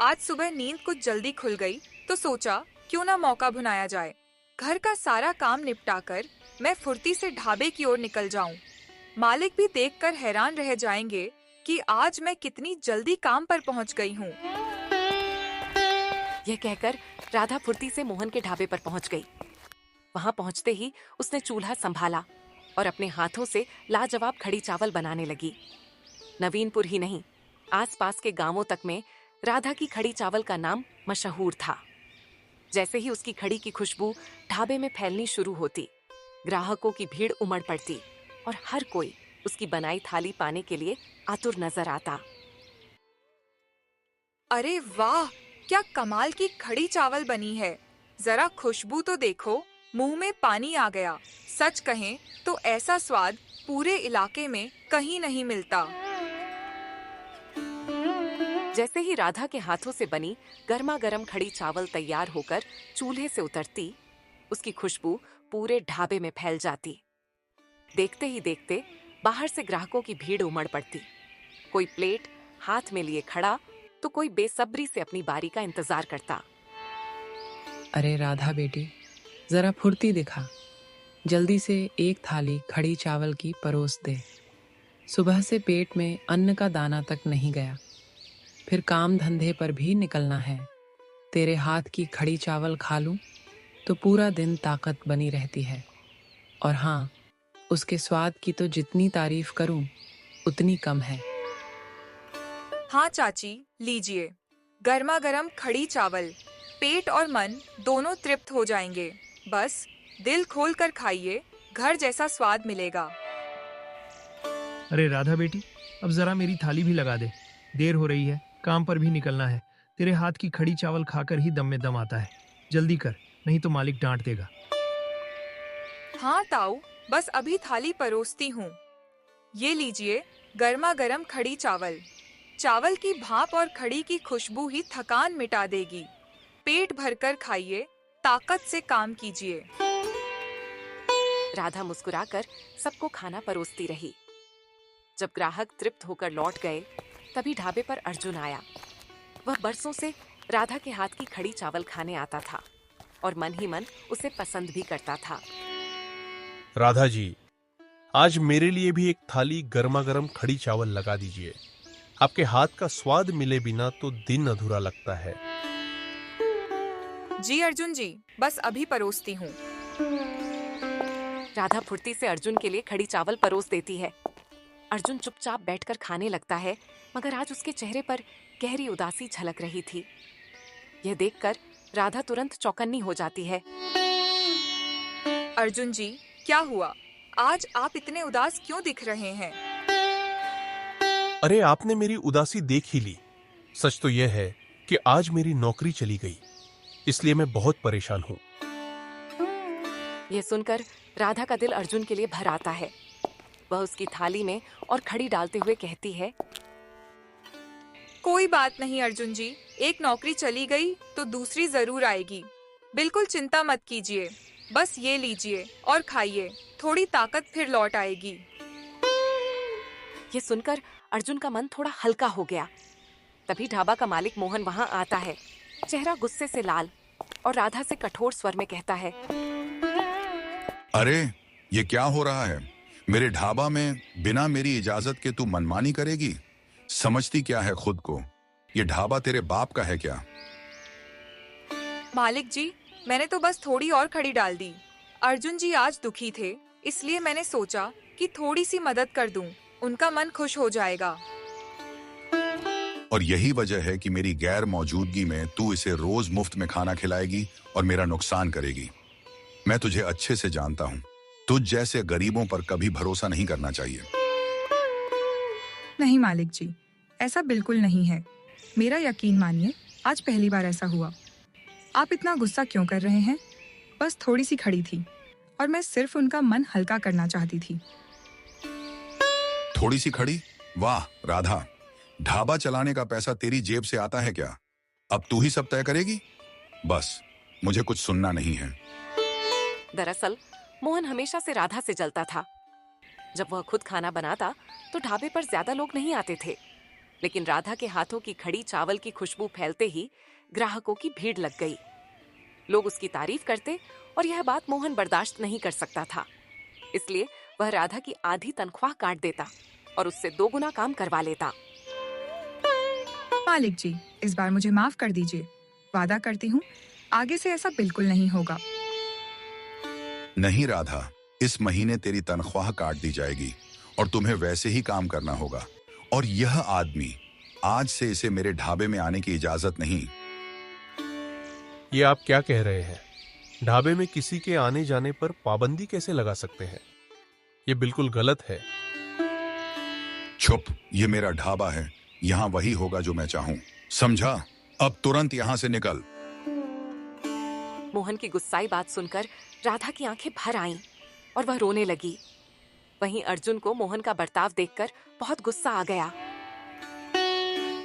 आज सुबह नींद कुछ जल्दी खुल गई तो सोचा क्यों ना मौका भुनाया जाए। घर का सारा काम निपटाकर मैं फुर्ती से ढाबे की ओर निकल जाऊं। मालिक भी देखकर हैरान रह जाएंगे कि आज मैं कितनी जल्दी काम पर पहुंच गई हूं। यह कहकर राधा फुर्ती से मोहन के ढाबे पर पहुंच गई। वहां पहुंचते ही उसने चूल्हा संभाला और अपने हाथों से लाजवाब खड़ी चावल बनाने लगी। नवीनपुर ही नहीं, आसपास के गांवों तक में राधा की खड़ी चावल का नाम मशहूर था। जैसे ही उसकी खड़ी की खुशबू ढाबे में फैलनी शुरू होती, ग्राहकों की भीड़ उमड़ पड़ती और हर कोई उसकी बनाई थाली पाने के लिए आतुर नजर आता। अरे वाह, क्या कमाल की खड़ी चावल बनी है। जरा खुशबू तो देखो, मुंह में पानी आ गया। सच कहें तो ऐसा स्वाद पूरे इलाके में कहीं नहीं मिलता। जैसे ही राधा के हाथों से बनी गर्मा गर्म खड़ी चावल तैयार होकर चूल्हे से उतरती, उसकी खुशबू पूरे ढाबे में फैल जाती। देखते ही देखते बाहर से ग्राहकों की भीड़ उमड़ पड़ती। कोई प्लेट हाथ में लिए खड़ा तो कोई बेसब्री से अपनी बारी का इंतजार करता। अरे राधा बेटी, जरा फुर्ती दिखा। जल्दी से एक थाली खड़ी चावल की परोस दे। सुबह से पेट में अन्न का दाना तक नहीं गया, फिर काम धंधे पर भी निकलना है। तेरे हाथ की खड़ी चावल खा लूं तो पूरा दिन ताकत बनी रहती है। और हाँ, उसके स्वाद की तो जितनी तारीफ करूं उतनी कम है। हाँ चाची, लीजिए गर्मा गर्म खड़ी चावल। पेट और मन दोनों तृप्त हो जाएंगे। बस दिल खोल कर खाइए, घर जैसा स्वाद मिलेगा। अरे राधा बेटी, अब जरा मेरी थाली भी लगा दे। देर हो रही है, काम पर भी निकलना है। तेरे हाथ की खड़ी चावल खाकर ही दम में दम आता है। जल्दी कर, नहीं तो मालिक डांट देगा। हाँ ताऊ, बस अभी थाली परोसती हूँ। ये लीजिए गर्मा गर्म खड़ी चावल। चावल की भाप और खड़ी की खुशबू ही थकान मिटा देगी। पेट भरकर खाइए, ताकत से काम कीजिए। राधा मुस्कुराकर सबको खाना परोसती रही। जब ग्राहक तृप्त होकर लौट गए, तभी ढाबे पर अर्जुन आया। वह बरसों से राधा के हाथ की खड़ी चावल खाने आता था और मन ही मन उसे पसंद भी करता था। राधा जी, आज मेरे लिए भी एक थाली गर्मा गर्म खड़ी चावल लगा दीजिए। आपके हाथ का स्वाद मिले बिना तो दिन अधूरा लगता है। जी अर्जुन जी, बस अभी परोसती हूँ। राधा फुर्ती से अर्जुन के लिए खड़ी चावल परोस देती है। अर्जुन चुपचाप बैठकर खाने लगता है, मगर आज उसके चेहरे पर गहरी उदासी झलक रही थी। यह देखकर राधा तुरंत चौकन्नी हो जाती है। अर्जुन जी, क्या हुआ? आज आप इतने उदास क्यों दिख रहे हैं? अरे आपने मेरी उदासी देख ही ली। सच तो यह है कि आज मेरी नौकरी चली गई, इसलिए मैं बहुत परेशान हूँ। यह सुनकर राधा का दिल अर्जुन के लिए भर आता है। वह उसकी थाली में और खड़ी डालते हुए कहती है, कोई बात नहीं अर्जुन जी, एक नौकरी चली गई तो दूसरी जरूर आएगी। बिल्कुल चिंता मत कीजिए। बस ये लीजिए और खाइए, थोड़ी ताकत फिर लौट आएगी। यह सुनकर अर्जुन का मन थोड़ा हल्का हो गया। तभी ढाबा का मालिक मोहन वहां आता है, चेहरा गुस्से से लाल, और राधा से कठोर स्वर में कहता है, अरे ये क्या हो रहा है? मेरे ढाबा में बिना मेरी इजाजत के तू मनमानी करेगी? समझती क्या है खुद को? ये ढाबा तेरे बाप का है क्या? मालिक जी, मैंने तो बस थोड़ी और खड़ी डाल दी। अर्जुन जी आज दुखी थे, इसलिए मैंने सोचा कि थोड़ी सी मदद कर दूं, उनका मन खुश हो जाएगा। और यही वजह है कि मेरी गैर मौजूदगी में तू इसे रोज मुफ्त में खाना खिलाएगी और मेरा नुकसान करेगी। मैं तुझे अच्छे से जानता हूँ, तुझ जैसे गरीबों पर कभी भरोसा नहीं करना चाहिए। नहीं मालिक जी, ऐसा बिल्कुल नहीं है। मेरा यकीन मानिए, आज पहली बार ऐसा हुआ। आप इतना गुस्सा क्यों कर रहे हैं? बस थोड़ी सी खड़ी थी और मैं सिर्फ उनका मन हल्का करना चाहती थी। थोड़ी सी खड़ी? वाह राधा, ढाबा चलाने का पैसा तेरी जेब से आता है क्या? अब तू ही सब तय करेगी? बस मुझे कुछ सुनना नहीं है। दरअसल मोहन हमेशा से राधा से जलता था। जब वह खुद खाना बनाता तो ढाबे पर ज्यादा लोग नहीं आते थे। लेकिन राधा के हाथों की खड़ी चावल की खुशबू फैलते ही ग्राहकों की भीड़ लग गई। लोग उसकी तारीफ करते और यह बात मोहन बर्दाश्त नहीं कर सकता था। इसलिए वह राधा की आधी तनख्वाह काट देता और उससे 2 गुना काम करवा लेता। मालिक जी, इस बार मुझे माफ कर दीजिए। वादा करती हूँ आगे से ऐसा बिल्कुल नहीं होगा। नहीं राधा, इस महीने तेरी तनख्वाह काट दी जाएगी और तुम्हें वैसे ही काम करना होगा। और यह आदमी, आज से इसे मेरे ढाबे में आने की इजाजत नहीं। ये आप क्या कह रहे हैं? ढाबे में किसी के आने जाने पर पाबंदी कैसे लगा सकते हैं? ये बिल्कुल गलत है। चुप, ये मेरा ढाबा है, यहाँ वही होगा जो मैं चाहूं, समझा? अब तुरंत यहाँ से निकल। मोहन की गुस्साई बात सुनकर राधा की आंखें भर आईं और वह रोने लगी। वहीं अर्जुन को मोहन का बर्ताव देखकर बहुत गुस्सा आ गया।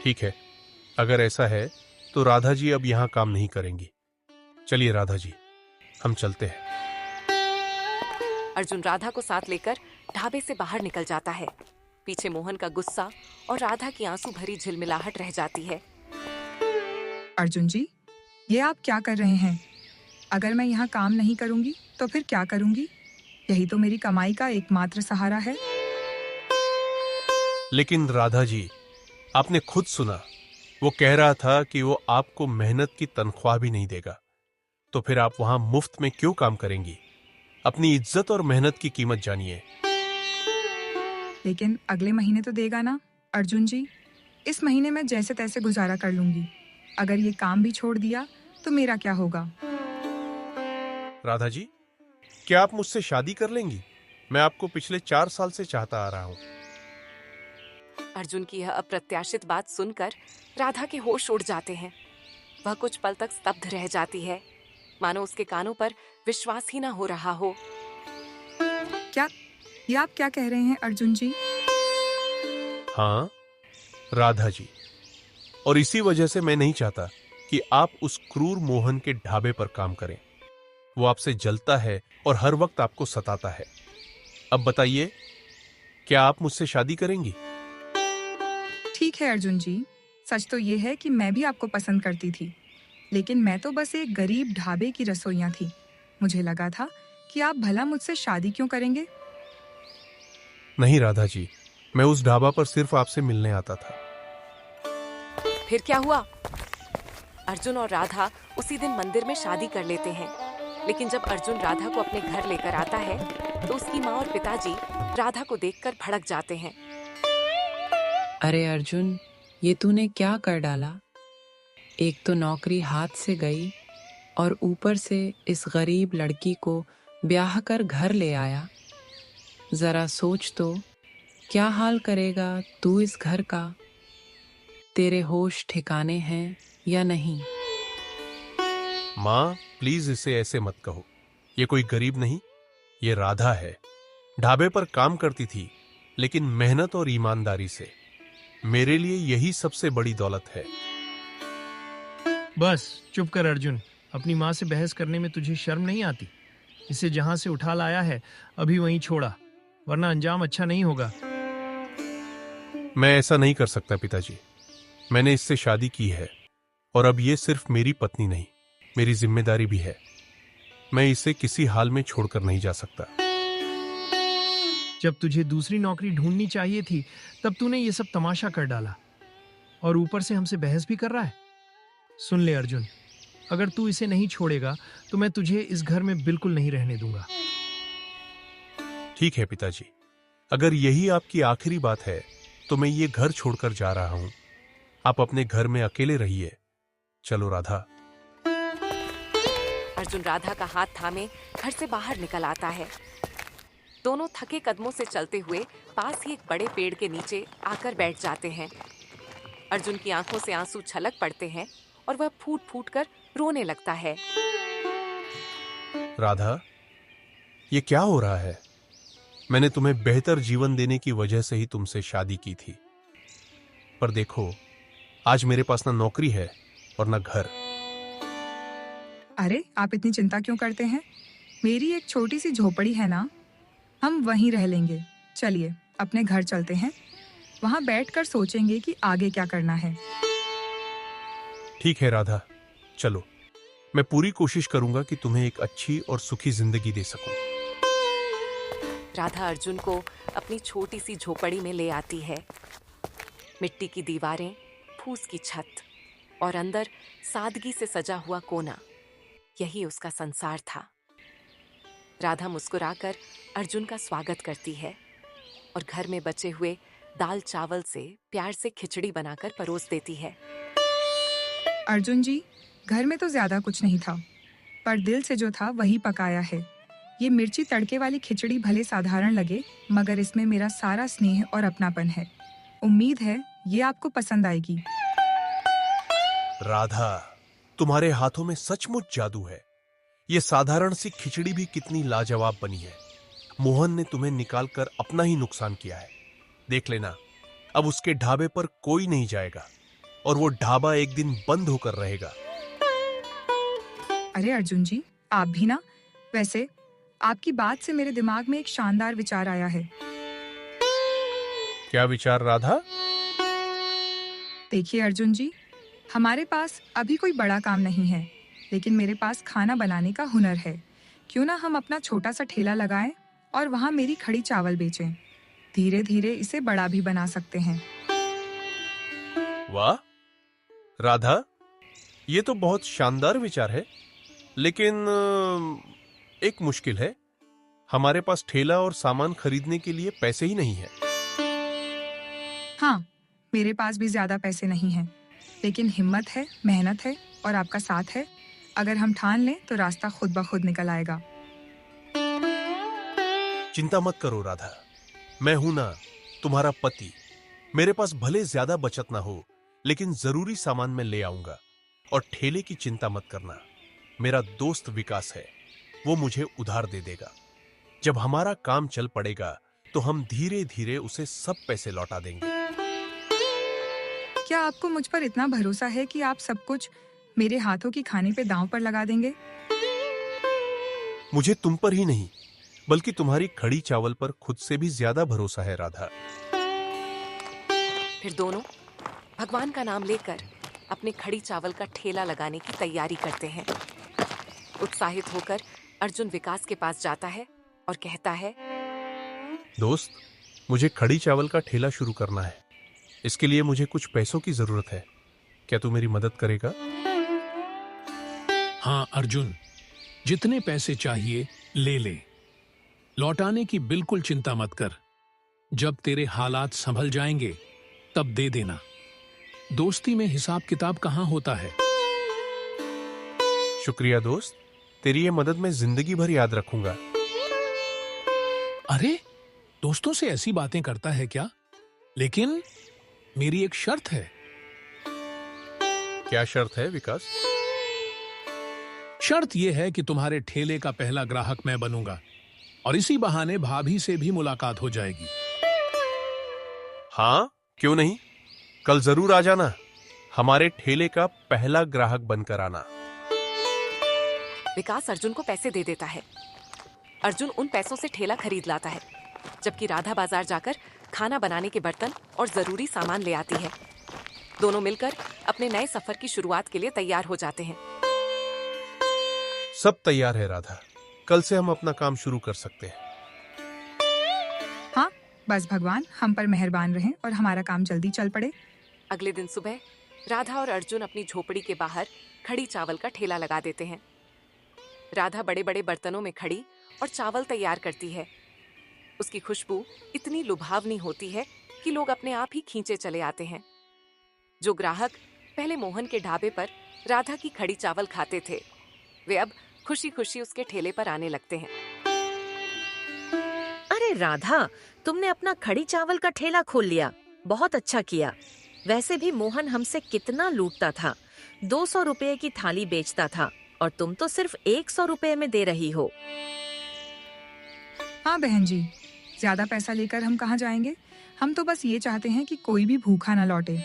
ठीक है, अगर ऐसा है तो राधा जी अब यहाँ काम नहीं करेंगी। चलिए राधा जी, हम चलते हैं। अर्जुन राधा को साथ लेकर ढाबे से बाहर निकल जाता है। पीछे मोहन का गुस्सा और राधा की आंसू भरी झिलमिलाहट रह जाती है। अर्जुन जी, ये आप क्या कर रहे हैं? अगर मैं यहाँ काम नहीं करूँगी तो फिर क्या करूँगी? यही तो मेरी कमाई का एकमात्र सहारा है। लेकिन राधा जी, आपने खुद सुना, वो कह रहा था कि वो आपको मेहनत की तनख्वाह भी नहीं देगा। तो फिर आप वहां मुफ्त में क्यों काम करेंगी? अपनी इज्जत और मेहनत की कीमत जानिए। लेकिन अगले महीने तो देगा ना अर्जुन जी? इस महीने मैं जैसे तैसे गुजारा कर लूंगी। अगर ये काम भी छोड़ दिया तो मेरा क्या होगा? राधा जी, क्या आप मुझसे शादी कर लेंगी? मैं आपको पिछले 4 साल से चाहता आ रहा हूं। अर्जुन की यह अप्रत्याशित बात सुनकर राधा के होश उड़ जाते हैं। वह कुछ पल तक स्तब्ध रह जाती है, मानो उसके कानों पर विश्वास ही ना हो रहा हो। क्या ये आप क्या कह रहे हैं अर्जुन जी? हाँ राधा जी, और इसी वजह से मैं नहीं चाहता कि आप उस क्रूर मोहन के ढाबे पर काम करें। वो आपसे जलता है और हर वक्त आपको सताता है। अब बताइए, क्या आप मुझसे शादी करेंगी? ठीक है अर्जुन जी, सच तो ये है कि मैं भी आपको पसंद करती थी, लेकिन मैं तो बस एक गरीब ढाबे की रसोइया थी। मुझे लगा था कि आप भला मुझसे शादी क्यों करेंगे? नहीं राधा जी, मैं उस ढाबा पर सिर्फ आपसे मिलने आता था। फिर क्या हुआ? अर्जुन और राधा उसी दिन मंदिर में शादी कर लेते हैं। लेकिन जब अर्जुन राधा को अपने घर लेकर आता है तो उसकी माँ और पिताजी राधा को देखकर भड़क जाते हैं। अरे अर्जुन, ये तूने क्या कर डाला? एक तो नौकरी हाथ से गई और ऊपर से इस गरीब लड़की को ब्याह कर घर ले आया। जरा सोच तो, क्या हाल करेगा तू इस घर का? तेरे होश ठिकाने हैं या नहीं? माँ प्लीज इसे ऐसे मत कहो। ये कोई गरीब नहीं, ये राधा है। ढाबे पर काम करती थी, लेकिन मेहनत और ईमानदारी से। मेरे लिए यही सबसे बड़ी दौलत है। बस चुप कर अर्जुन, अपनी माँ से बहस करने में तुझे शर्म नहीं आती? इसे जहां से उठा लाया है अभी वहीं छोड़ा, वरना अंजाम अच्छा नहीं होगा। मैं ऐसा नहीं कर सकता पिताजी। मैंने इससे शादी की है और अब ये सिर्फ मेरी पत्नी नहीं, मेरी जिम्मेदारी भी है। मैं इसे किसी हाल में छोड़कर नहीं जा सकता। जब तुझे दूसरी नौकरी ढूंढनी चाहिए थी तब तूने ये सब तमाशा कर डाला, और ऊपर से हमसे बहस भी कर रहा है। सुन ले अर्जुन, अगर तू इसे नहीं छोड़ेगा तो मैं तुझे इस घर में बिल्कुल नहीं रहने दूंगा। ठीक है पिताजी, अगर यही आपकी आखिरी बात है तो मैं ये घर छोड़कर जा रहा हूं। आप अपने घर में अकेले रहिए। चलो राधा। अर्जुन राधा का हाथ थामे घर से बाहर निकल आता है। दोनों थके कदमों से चलते हुए पास ही एक बड़े पेड़ के नीचे आकर बैठ जाते हैं। अर्जुन की आंखों से आंसू छलक पड़ते हैं और वह फूट फूट कर रोने लगता है। राधा, ये क्या हो रहा है? मैंने तुम्हें बेहतर जीवन देने की वजह से ही तुमसे शादी की थी, पर देखो आज मेरे पास ना नौकरी है और ना घर। अरे आप इतनी चिंता क्यों करते हैं? मेरी एक छोटी सी झोपड़ी है ना, हम वहीं रह लेंगे। चलिए अपने घर चलते हैं। वहाँ बैठकर सोचेंगे कि आगे क्या करना है। ठीक है राधा, चलो। मैं पूरी कोशिश करूंगा कि तुम्हें एक अच्छी और सुखी जिंदगी दे सकूं। राधा अर्जुन को अपनी छोटी सी झोपड़ी में ले आती है। मिट्टी की दीवारें, फूस की छत और अंदर सादगी से सजा हुआ कोना, यही उसका संसार था। राधा मुस्कुराकर अर्जुन का स्वागत करती है और घर में बचे हुए दाल चावल से प्यार से खिचड़ी बनाकर परोस देती है। अर्जुन जी, घर में तो ज्यादा कुछ नहीं था, पर दिल से जो था वही पकाया है। ये मिर्ची तड़के वाली खिचड़ी भले साधारण लगे, मगर इसमें मेरा सारा स्नेह और अपनापन है। उम्मीद है ये आपको पसंद आएगी। राधा, तुम्हारे हाथों में सचमुच जादू है। ये साधारण सी खिचड़ी भी कितनी लाजवाब बनी है। मोहन ने तुम्हें निकालकर अपना ही नुकसान किया है। देख लेना, अब उसके ढाबे पर कोई नहीं जाएगा और वो ढाबा एक दिन बंद होकर रहेगा। अरे अर्जुन जी, आप भी ना। वैसे आपकी बात से मेरे दिमाग में एक शानदार विचार आया है। क्या विचार राधा? देखिए अर्जुन जी, हमारे पास अभी कोई बड़ा काम नहीं है, लेकिन मेरे पास खाना बनाने का हुनर है। क्यों ना हम अपना छोटा सा ठेला लगाएं और वहाँ मेरी खड़ी चावल बेचें। धीरे धीरे इसे बड़ा भी बना सकते हैं। वाह राधा, ये तो बहुत शानदार विचार है, लेकिन एक मुश्किल है। हमारे पास ठेला और सामान खरीदने के लिए पैसे ही नहीं है। हाँ, मेरे पास भी ज्यादा पैसे नहीं हैं, लेकिन हिम्मत है, मेहनत है और आपका साथ है। अगर हम ठान लें तो रास्ता खुद ब खुद निकल आएगा। चिंता मत करो राधा, मैं हूं ना, तुम्हारा पति। मेरे पास भले ज्यादा बचत ना हो, लेकिन जरूरी सामान मैं ले आऊंगा। और ठेले की चिंता मत करना, मेरा दोस्त विकास है, वो मुझे उधार दे देगा। जब हमारा काम चल पड़ेगा तो हम धीरे धीरे उसे सब पैसे लौटा देंगे। क्या आपको मुझ पर इतना भरोसा है कि आप सब कुछ मेरे हाथों की खाने पे दांव पर लगा देंगे? मुझे तुम पर ही नहीं, बल्कि तुम्हारी खड़ी चावल पर खुद से भी ज्यादा भरोसा है राधा। फिर दोनों भगवान का नाम लेकर अपने खड़ी चावल का ठेला लगाने की तैयारी करते हैं। उत्साहित होकर अर्जुन विकास के पास जाता है और कहता है, दोस्त, मुझे खड़ी चावल का ठेला शुरू करना है। इसके लिए मुझे कुछ पैसों की जरूरत है। क्या तू मेरी मदद करेगा? हाँ अर्जुन, जितने पैसे चाहिए ले ले। लौटाने की बिल्कुल चिंता मत कर। जब तेरे हालात संभल जाएंगे तब दे देना। दोस्ती में हिसाब किताब कहाँ होता है। शुक्रिया दोस्त, तेरी ये मदद मैं जिंदगी भर याद रखूंगा। अरे, दोस्तों से ऐसी बातें करता है क्या? लेकिन मेरी एक शर्त है। क्या शर्त है विकास? शर्त यह है कि तुम्हारे ठेले का पहला ग्राहक मैं बनूंगा और इसी बहाने भाभी से भी मुलाकात हो जाएगी। हाँ, क्यों नहीं, कल जरूर आ जाना। हमारे ठेले का पहला ग्राहक बनकर आना। विकास अर्जुन को पैसे दे देता है। अर्जुन उन पैसों से ठेला खरीद लाता है, जबकि राधा बाजार जाकर खाना बनाने के बर्तन और जरूरी सामान ले आती है। दोनों मिलकर अपने नए सफर की शुरुआत के लिए तैयार हो जाते हैं। सब तैयार है राधा, कल से हम अपना काम शुरू कर सकते हैं। हाँ, बस भगवान हम पर मेहरबान रहें और हमारा काम जल्दी चल पड़े। अगले दिन सुबह राधा और अर्जुन अपनी झोपड़ी के बाहर खड़ी चावल का ठेला लगा देते हैं। राधा बड़े बड़े बर्तनों में खड़ी और चावल तैयार करती है। उसकी खुशबू इतनी लुभावनी होती है कि लोग अपने आप ही खींचे चले आते हैं। जो ग्राहक पहले मोहन के ढाबे पर राधा की खड़ी चावल खाते थे, वे अब खुशी खुशी उसके ठेले पर आने लगते हैं। अरे राधा, तुमने अपना खड़ी चावल का ठेला खोल लिया, बहुत अच्छा किया। वैसे भी मोहन हमसे कितना लूटता था। 200 रुपए की थाली बेचता था और तुम तो सिर्फ 100 रुपए में दे रही हो। हाँ बहन जी, ज्यादा पैसा लेकर हम कहाँ जाएंगे। हम तो बस ये चाहते हैं कि कोई भी भूखा ना लौटे।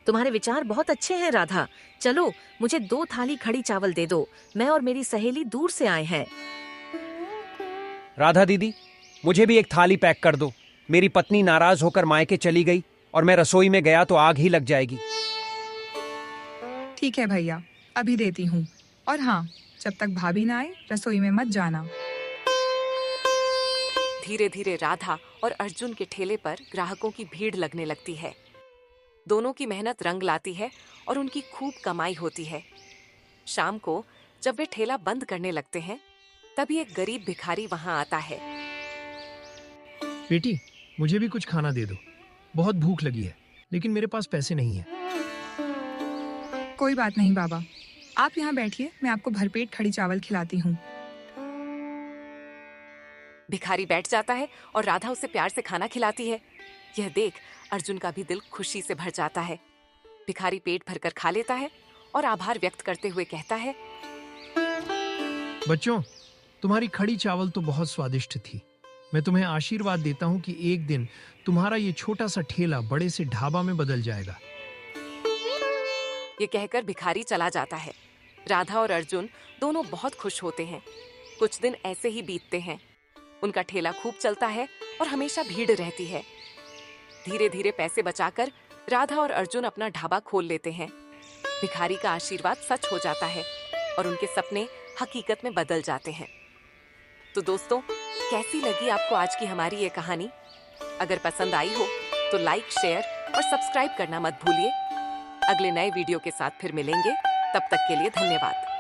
तुम्हारे विचार बहुत अच्छे हैं राधा। चलो, मुझे 2 थाली खड़ी चावल दे दो। मैं और मेरी सहेली दूर से आए हैं। राधा दीदी, मुझे भी एक थाली पैक कर दो। मेरी पत्नी नाराज होकर मायके चली गई और मैं रसोई में गया तो आग ही लग जाएगी। ठीक है भैया, अभी देती हूँ। और हाँ, जब तक भाभी ना आए रसोई में मत जाना। धीरे धीरे राधा और अर्जुन के ठेले पर ग्राहकों की भीड़ लगने लगती है। दोनों की मेहनत रंग लाती है और उनकी खूब कमाई होती है। शाम को जब वे ठेला बंद करने लगते हैं, तभी एक गरीब भिखारी वहां आता है। बेटी, मुझे भी कुछ खाना दे दो, बहुत भूख लगी है, लेकिन मेरे पास पैसे नहीं है। कोई बात नहीं बाबा, आप यहाँ बैठिए, मैं आपको भरपेट खड़ी चावल खिलाती हूँ। भिखारी बैठ जाता है और राधा उसे प्यार से खाना खिलाती है। यह देख अर्जुन का भी दिल खुशी से भर जाता है। भिखारी पेट भरकर खा लेता है और आभार व्यक्त करते हुए कहता है, बच्चों, तुम्हारी खड़ी चावल तो बहुत स्वादिष्ट थी। मैं तुम्हें आशीर्वाद देता हूँ कि एक दिन तुम्हारा ये छोटा सा ठेला बड़े से ढाबा में बदल जाएगा। ये कहकर भिखारी चला जाता है। राधा और अर्जुन दोनों बहुत खुश होते हैं। कुछ दिन ऐसे ही बीतते हैं। उनका ठेला खूब चलता है और हमेशा भीड़ रहती है। धीरे धीरे पैसे बचाकर राधा और अर्जुन अपना ढाबा खोल लेते हैं। भिखारी का आशीर्वाद सच हो जाता है और उनके सपने हकीकत में बदल जाते हैं। तो दोस्तों, कैसी लगी आपको आज की हमारी ये कहानी? अगर पसंद आई हो तो लाइक, शेयर और सब्सक्राइब करना मत भूलिए। अगले नए वीडियो के साथ फिर मिलेंगे। तब तक के लिए धन्यवाद।